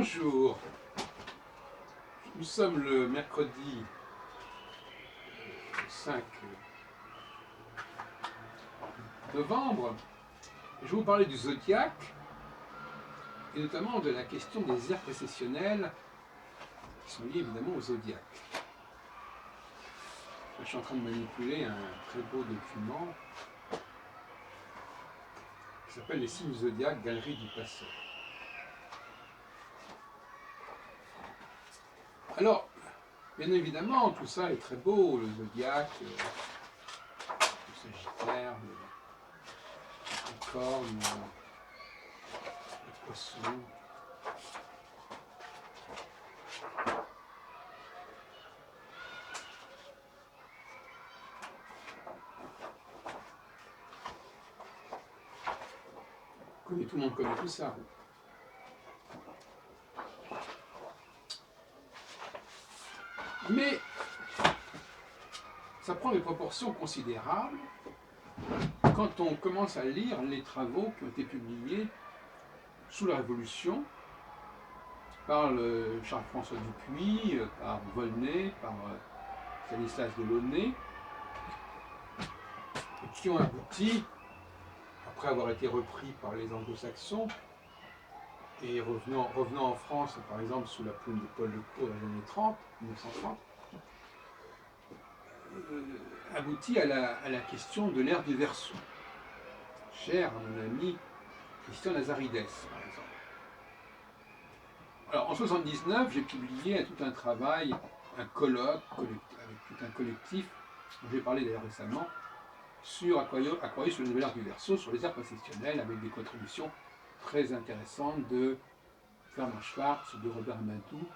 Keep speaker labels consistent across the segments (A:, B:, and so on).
A: Bonjour, nous sommes le mercredi 5 novembre. Je vais vous parler du zodiaque et notamment de la question des aires précessionnelles qui sont liées évidemment au zodiaque. Je suis en train de manipuler un très beau document qui s'appelle Les signes du zodiaque, Galerie du Passeur. Alors, bien évidemment, tout ça est très beau, le zodiaque, le Sagittaire, le Corne, le Poisson. Tout le monde connaît tout ça. Mais ça prend des proportions considérables quand on commence à lire les travaux qui ont été publiés sous la Révolution par Charles-François Dupuy, par Volney, par Stanislas Delaunay, et qui ont abouti, après avoir été repris par les Anglo-Saxons, et revenant en France, par exemple, sous la plume de Paul Lecaux dans les années 30, 1930, aboutit à la question de l'ère du Verseau, chère à mon ami Christian Lazarides, par exemple. Alors, en 1979, j'ai publié tout un travail, un colloque avec tout un collectif, dont j'ai parlé d'ailleurs récemment, sur Aquarius sur le nouvel ère du Verseau, sur les aires précessionnelles, avec des contributions très intéressantes de Fernand Schwartz, de Robert Mantoux,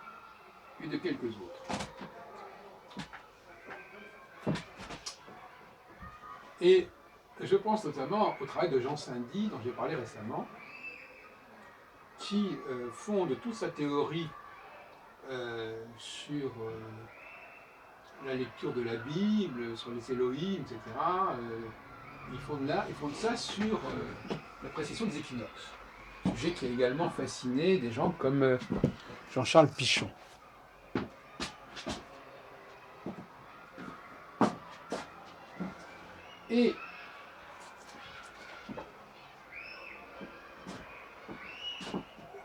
A: et de quelques autres. Et je pense notamment au travail de Jean Saindy, dont j'ai parlé récemment, qui fonde toute sa théorie sur la lecture de la Bible, sur les Elohim, etc. Il fonde ça sur la précession des équinoxes. Sujet qui a également fasciné des gens comme Jean-Charles Pichon. Et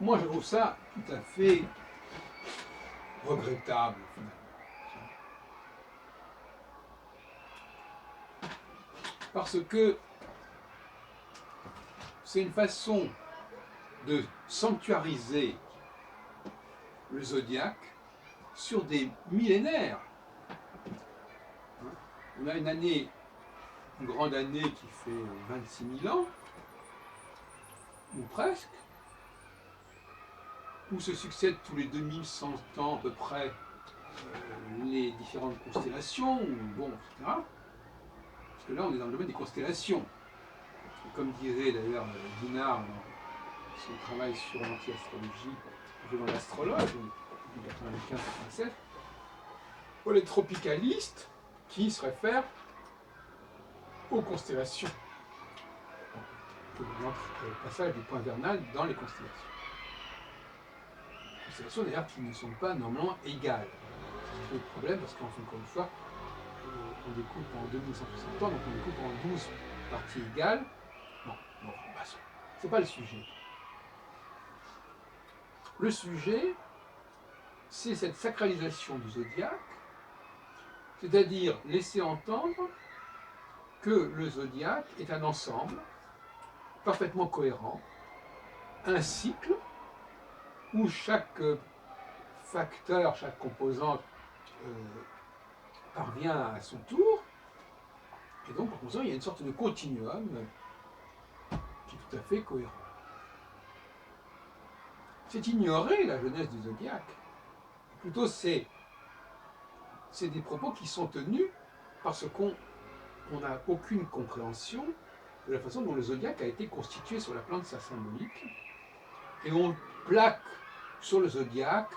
A: moi, je trouve ça tout à fait regrettable, finalement. Parce que c'est une façon de sanctuariser le zodiaque sur des millénaires. On a une grande année qui fait 26 000 ans, ou presque, où se succèdent tous les 2100 ans à peu près les différentes constellations, bon, etc. Parce que là, on est dans le domaine des constellations. Et comme dirait d'ailleurs Dinard dans son travail sur l'anti-astrologie, dans l'astrologue, en 95-97, pour les tropicalistes qui se réfèrent aux constellations, au passage du point vernal dans les constellations. Constellations d'ailleurs qui ne sont pas normalement égales. C'est le problème parce encore une fois, on découpe en 2160 ans, donc on découpe en 12 parties égales. Bon, c'est pas le sujet. Le sujet, c'est cette sacralisation du zodiaque, c'est-à-dire laisser entendre que le zodiaque est un ensemble parfaitement cohérent, un cycle où chaque facteur, chaque composante parvient à son tour, et donc en faisant, il y a une sorte de continuum qui est tout à fait cohérent. C'est ignorer la jeunesse du zodiaque. Plutôt, c'est des propos qui sont tenus parce qu'on n'a aucune compréhension de la façon dont le zodiaque a été constitué sur la plan de sa symbolique, et on plaque sur le zodiaque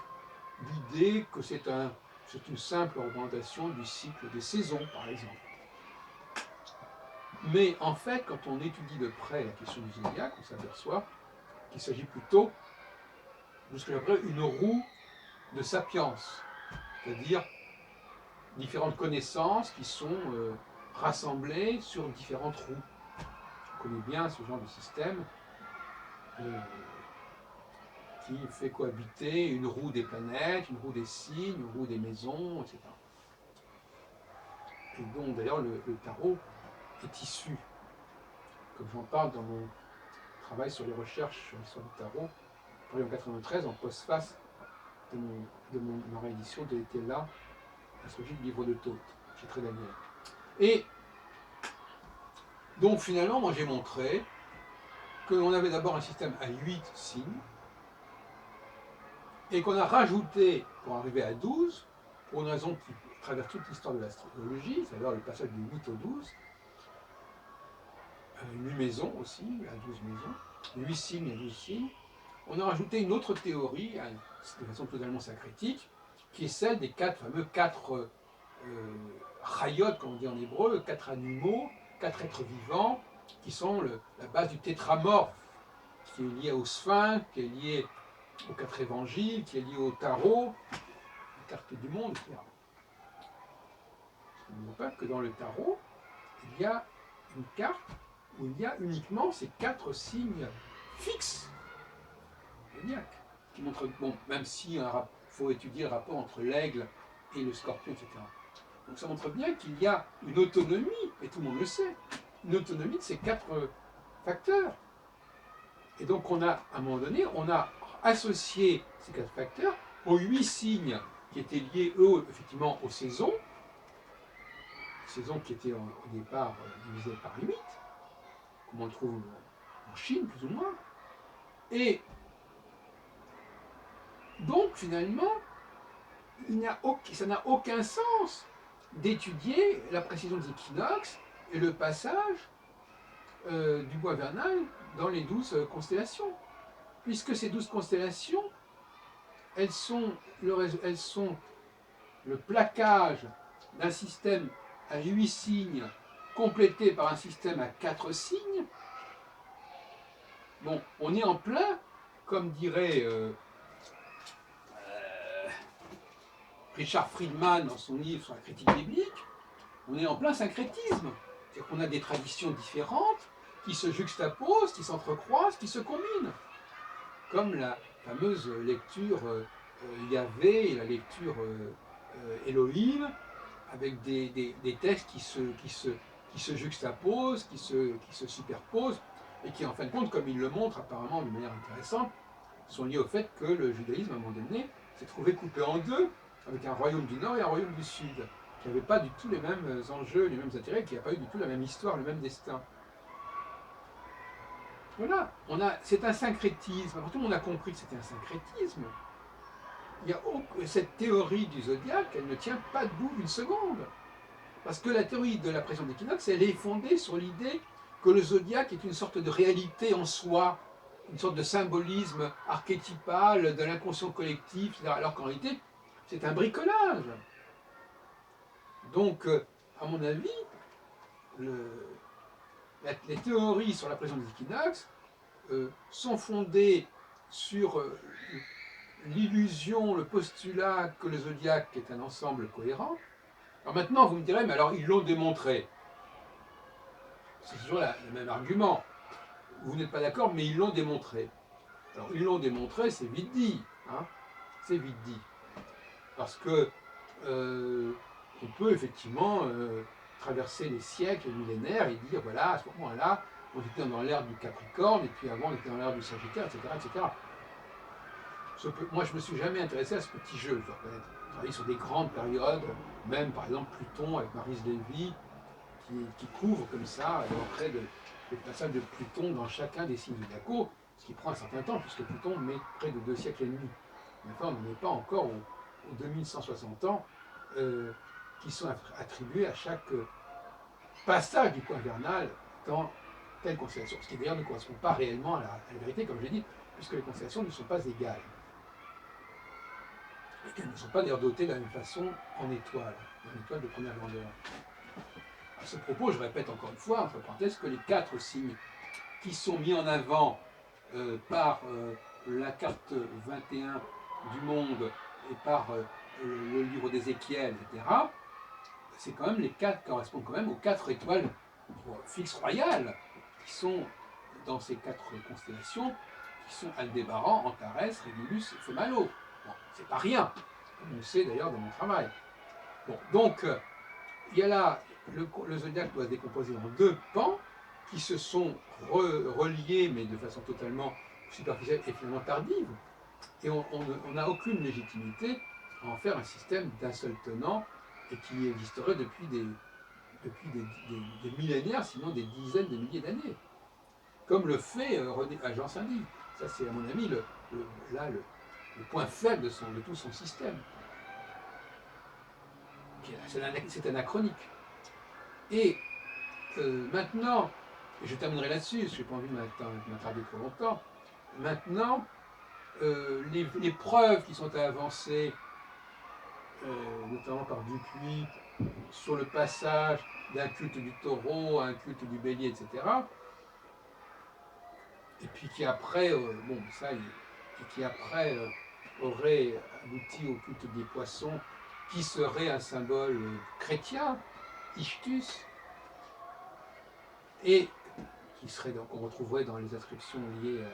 A: l'idée que c'est une simple représentation du cycle des saisons, par exemple. Mais en fait, quand on étudie de près la question du zodiaque, on s'aperçoit qu'il s'agit plutôt de ce que j'appelle une roue de sapiens, c'est-à-dire différentes connaissances qui sont rassemblées sur différentes roues. On connaît bien ce genre de système qui fait cohabiter une roue des planètes, une roue des signes, une roue des maisons, etc. Et donc d'ailleurs le tarot est issu, comme j'en parle dans mon travail sur les recherches sur l'histoire du tarot, en 1993 en postface ma réédition de l'été là, l'astrologie du livre de Thoth, chez Très Daniel. Et donc finalement, moi j'ai montré qu'on avait d'abord un système à 8 signes, et qu'on a rajouté, pour arriver à 12, pour une raison qui traverse toute l'histoire de l'astrologie, c'est-à-dire le passage du 8 au 12, 8 maisons aussi, à 12 maisons, 8 signes à 12 signes, on a rajouté une autre théorie, de façon totalement syncrétique, qui est celle des fameux quatre chayot, comme on dit en hébreu, 4 animaux, 4 êtres vivants, qui sont la base du tétramorphe, qui est lié au sphinx, qui est lié aux 4 évangiles, qui est lié au tarot, la carte du monde, etc. Je ne dis pas que dans le tarot, il y a une carte où il y a uniquement ces 4 signes fixes zodiaques, qui montrent, bon, même si il faut étudier le rapport entre l'aigle et le scorpion, etc. Donc ça montre bien qu'il y a une autonomie, et tout le monde le sait, une autonomie de ces 4 facteurs. Et donc on a, à un moment donné, on a associé ces 4 facteurs aux 8 signes qui étaient liés, eux, effectivement, aux saisons qui étaient au départ divisées par 8, comme on le trouve en Chine, plus ou moins. Et donc, finalement, ça n'a aucun sens d'étudier la précision des équinoxes et le passage du bois vernal dans les 12 constellations. Puisque ces 12 constellations, elles sont le plaquage d'un système à 8 signes complété par un système à 4 signes. Bon, on est en plein, comme dirait Richard Friedman dans son livre sur la critique biblique, on est en plein syncrétisme. C'est-à-dire qu'on a des traditions différentes qui se juxtaposent, qui s'entrecroisent, qui se combinent. Comme la fameuse lecture Yahvé et la lecture Elohim, avec des textes qui se juxtaposent, qui se superposent, et qui, en fin de compte, comme il le montre apparemment de manière intéressante, sont liés au fait que le judaïsme, à un moment donné, s'est trouvé coupé en deux, avec un royaume du Nord et un royaume du Sud, qui n'avaient pas du tout les mêmes enjeux, les mêmes intérêts, qui n'avaient pas eu du tout la même histoire, le même destin. Voilà, c'est un syncrétisme. Après tout, on a compris que c'était un syncrétisme. Cette théorie du zodiaque, elle ne tient pas debout une seconde. Parce que la théorie de la pression d'équinoxe, elle est fondée sur l'idée que le zodiaque est une sorte de réalité en soi, une sorte de symbolisme archétypal de l'inconscient collectif, alors qu'en réalité, c'est un bricolage. Donc, à mon avis, les théories sur la pression des équinoxes sont fondées sur l'illusion, le postulat que le zodiaque est un ensemble cohérent. Alors maintenant, vous me direz, mais alors ils l'ont démontré. C'est toujours le même argument. Vous n'êtes pas d'accord, mais ils l'ont démontré. Alors ils l'ont démontré, c'est vite dit. Hein, c'est vite dit. Parce que on peut effectivement traverser les siècles, les millénaires et dire, voilà, à ce moment-là, on était dans l'ère du Capricorne, et puis avant on était dans l'ère du Sagittaire, etc. etc. Moi, je ne me suis jamais intéressé à ce petit jeu, je dois reconnaître. J'ai travaillé sur des grandes périodes, même par exemple Pluton avec Maryse Lévy, qui couvre comme ça l'entrée le passage de Pluton dans chacun des signes zodiacaux, ce qui prend un certain temps, puisque Pluton met près de 2 siècles et demi. Maintenant, on n'en est pas encore aux 2160 ans qui sont attribués à chaque passage du point vernal dans telle constellation. Ce qui d'ailleurs ne correspond pas réellement à la vérité, comme je l'ai dit, puisque les constellations ne sont pas égales. Et qu'elles ne sont pas d'ailleurs dotées de la même façon en étoiles de première grandeur. À ce propos, je répète encore une fois, entre parenthèses, que les 4 signes qui sont mis en avant par la carte 21 du monde et par le livre d'Ézéchiel, etc., c'est quand même les quatre correspondent quand même aux quatre étoiles fixes royales qui sont dans ces quatre constellations, qui sont Aldébaran, Antares, Régulus et Femalo. Bon, c'est pas rien, comme on le sait d'ailleurs dans mon travail. Bon, donc, il y a là, le zodiaque doit se décomposer en deux pans qui se sont reliés, mais de façon totalement superficielle et finalement tardive. Et on n'a aucune légitimité à en faire un système d'un seul tenant et qui existerait depuis des millénaires, sinon des dizaines de milliers d'années. Comme le fait Jean Saint-Dié. Ça, c'est à mon avis le point faible de tout son système. C'est anachronique. Et maintenant, et je terminerai là-dessus, je n'ai pas envie de m'attarder trop longtemps, maintenant, les preuves qui sont avancées, notamment par Dupuis, sur le passage d'un culte du taureau à un culte du bélier, etc., et puis qui après, aurait abouti au culte des poissons, qui serait un symbole chrétien, Ichthus, et qui serait donc, on retrouverait dans les inscriptions liées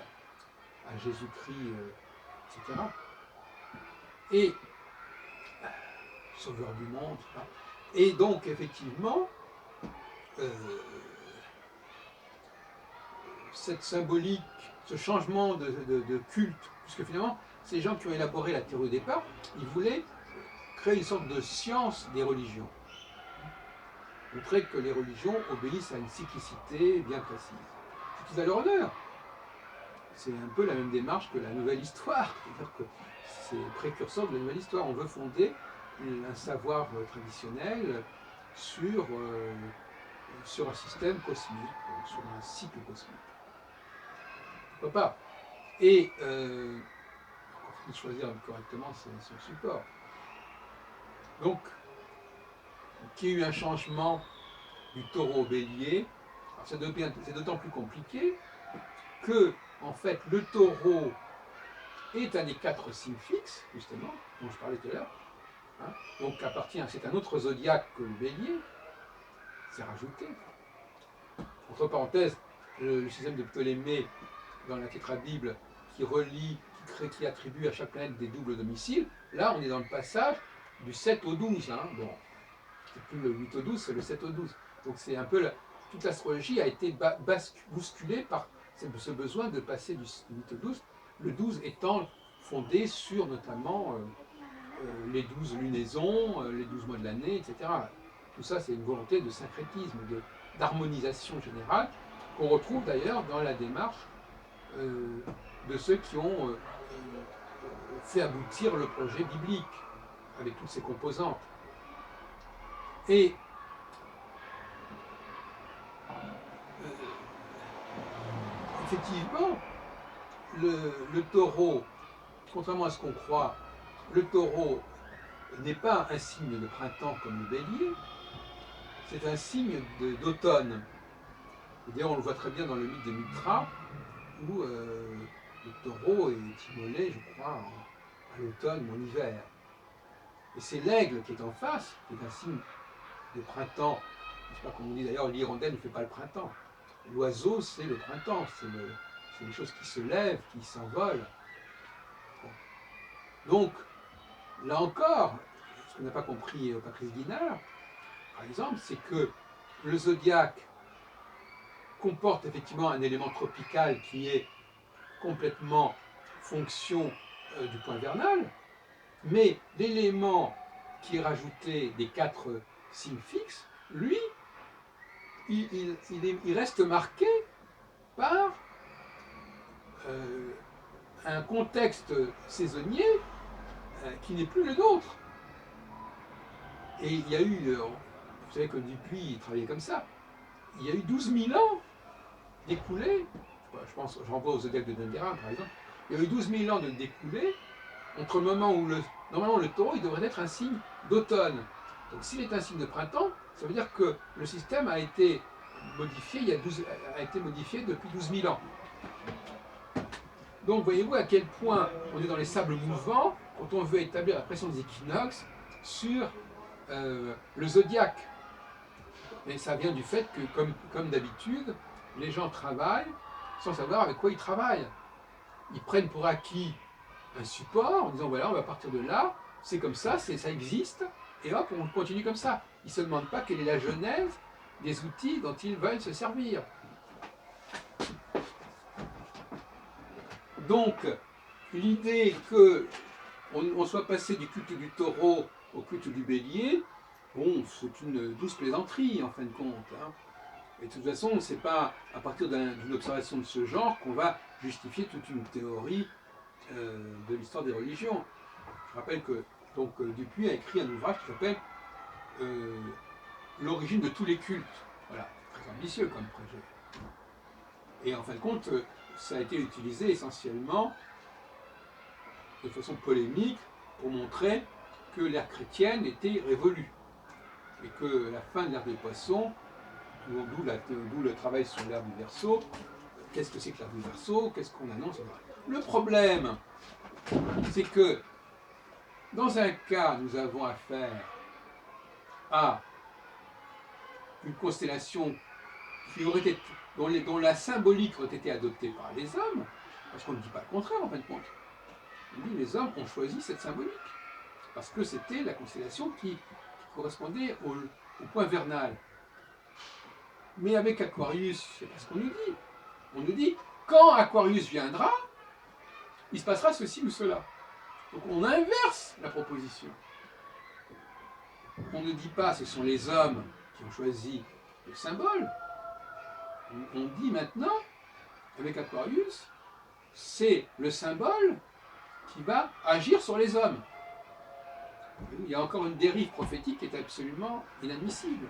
A: à Jésus-Christ, etc. Et sauveur du monde, etc. Et donc effectivement, cette symbolique, ce changement de culte, puisque finalement, ces gens qui ont élaboré la théorie au départ, ils voulaient créer une sorte de science des religions. Montrer que les religions obéissent à une cyclicité bien précise. C'est tout à leur honneur. C'est un peu la même démarche que la nouvelle histoire. C'est-à-dire que c'est précurseur de la nouvelle histoire. On veut fonder un savoir traditionnel sur un système cosmique, sur un cycle cosmique. Pourquoi pas? Et il faut choisir correctement son support. Donc, qu'il y ait eu un changement du taureau au bélier, c'est d'autant plus compliqué que, en fait, le taureau est un des quatre signes fixes, justement, dont je parlais tout à l'heure. Hein, donc, c'est un autre zodiaque que le bélier, c'est rajouté. Entre parenthèses, le système de Ptolémée dans la tétrabible qui relie, qui attribue à chaque planète des doubles domiciles, là on est dans le passage du 7 au 12. Hein. Bon, c'est plus le 8 au 12, c'est le 7 au 12. Donc c'est un peu toute l'astrologie a été bousculée par ce besoin de passer du 8 au 12, le 12 étant fondé sur notamment les 12 lunaisons, les 12 mois de l'année, etc. Tout ça, c'est une volonté de syncrétisme, d'harmonisation générale, qu'on retrouve d'ailleurs dans la démarche de ceux qui ont fait aboutir le projet biblique, avec toutes ses composantes. Et effectivement, le taureau, contrairement à ce qu'on croit, le taureau n'est pas un signe de printemps comme le bélier, c'est un signe d'automne. D'ailleurs, on le voit très bien dans le mythe de Mitra, où le taureau est immolé, je crois, à l'automne ou en hiver. Et c'est l'aigle qui est en face, qui est un signe de printemps. Je ne sais pas comment on dit d'ailleurs, l'hirondelle ne fait pas le printemps. L'oiseau, c'est le printemps, c'est les choses qui se lèvent, qui s'envolent. Bon. Donc, là encore, ce que n'a pas compris Patrice Guinard, par exemple, c'est que le zodiaque comporte effectivement un élément tropical qui est complètement fonction du point vernal, mais l'élément qui est rajouté des quatre signes fixes, lui, il reste marqué par un contexte saisonnier qui n'est plus le nôtre. Et il y a eu, vous savez que Dupuis il travaillait comme ça, il y a eu 12 000 ans d'écoulés, je pense, je renvoie au zodiaque de Dunguera par exemple, il y a eu 12 000 ans de découlés entre le moment où normalement le taureau il devrait être un signe d'automne. Donc s'il est un signe de printemps, ça veut dire que le système a été modifié, a été modifié depuis 12 000 ans. Donc voyez-vous à quel point on est dans les sables mouvants quand on veut établir la pression des équinoxes sur le zodiaque. Et ça vient du fait que, comme d'habitude, les gens travaillent sans savoir avec quoi ils travaillent. Ils prennent pour acquis un support en disant voilà, on va partir de là, c'est comme ça existe, et hop, on continue comme ça. Ils ne se demandent pas quelle est la genèse des outils dont ils veulent se servir. Donc, l'idée qu'on soit passé du culte du taureau au culte du bélier, bon, c'est une douce plaisanterie en fin de compte. Hein. Et de toute façon, c'est pas à partir d'une observation de ce genre qu'on va justifier toute une théorie de l'histoire des religions. Je rappelle que Dupuy a écrit un ouvrage qui s'appelle L'origine de tous les cultes. Voilà, très ambitieux comme projet. Et en fin de compte, ça a été utilisé essentiellement de façon polémique pour montrer que l'ère chrétienne était révolue. Et que la fin de l'ère des poissons, d'où le travail sur l'ère du Verseau, qu'est-ce que c'est que l'ère du Verseau, qu'est-ce qu'on annonce, etc. Le problème, c'est que dans un cas, nous avons affaire à une constellation qui aurait été, dont la symbolique aurait été adoptée par les hommes, parce qu'on ne dit pas le contraire en fin de compte. On dit les hommes ont choisi cette symbolique, parce que c'était la constellation qui correspondait au point vernal. Mais avec Aquarius, c'est pas ce qu'on nous dit. On nous dit, quand Aquarius viendra, il se passera ceci ou cela. Donc on inverse la proposition. On ne dit pas ce sont les hommes qui ont choisi le symbole. On dit maintenant, avec Aquarius, c'est le symbole qui va agir sur les hommes. Il y a encore une dérive prophétique qui est absolument inadmissible.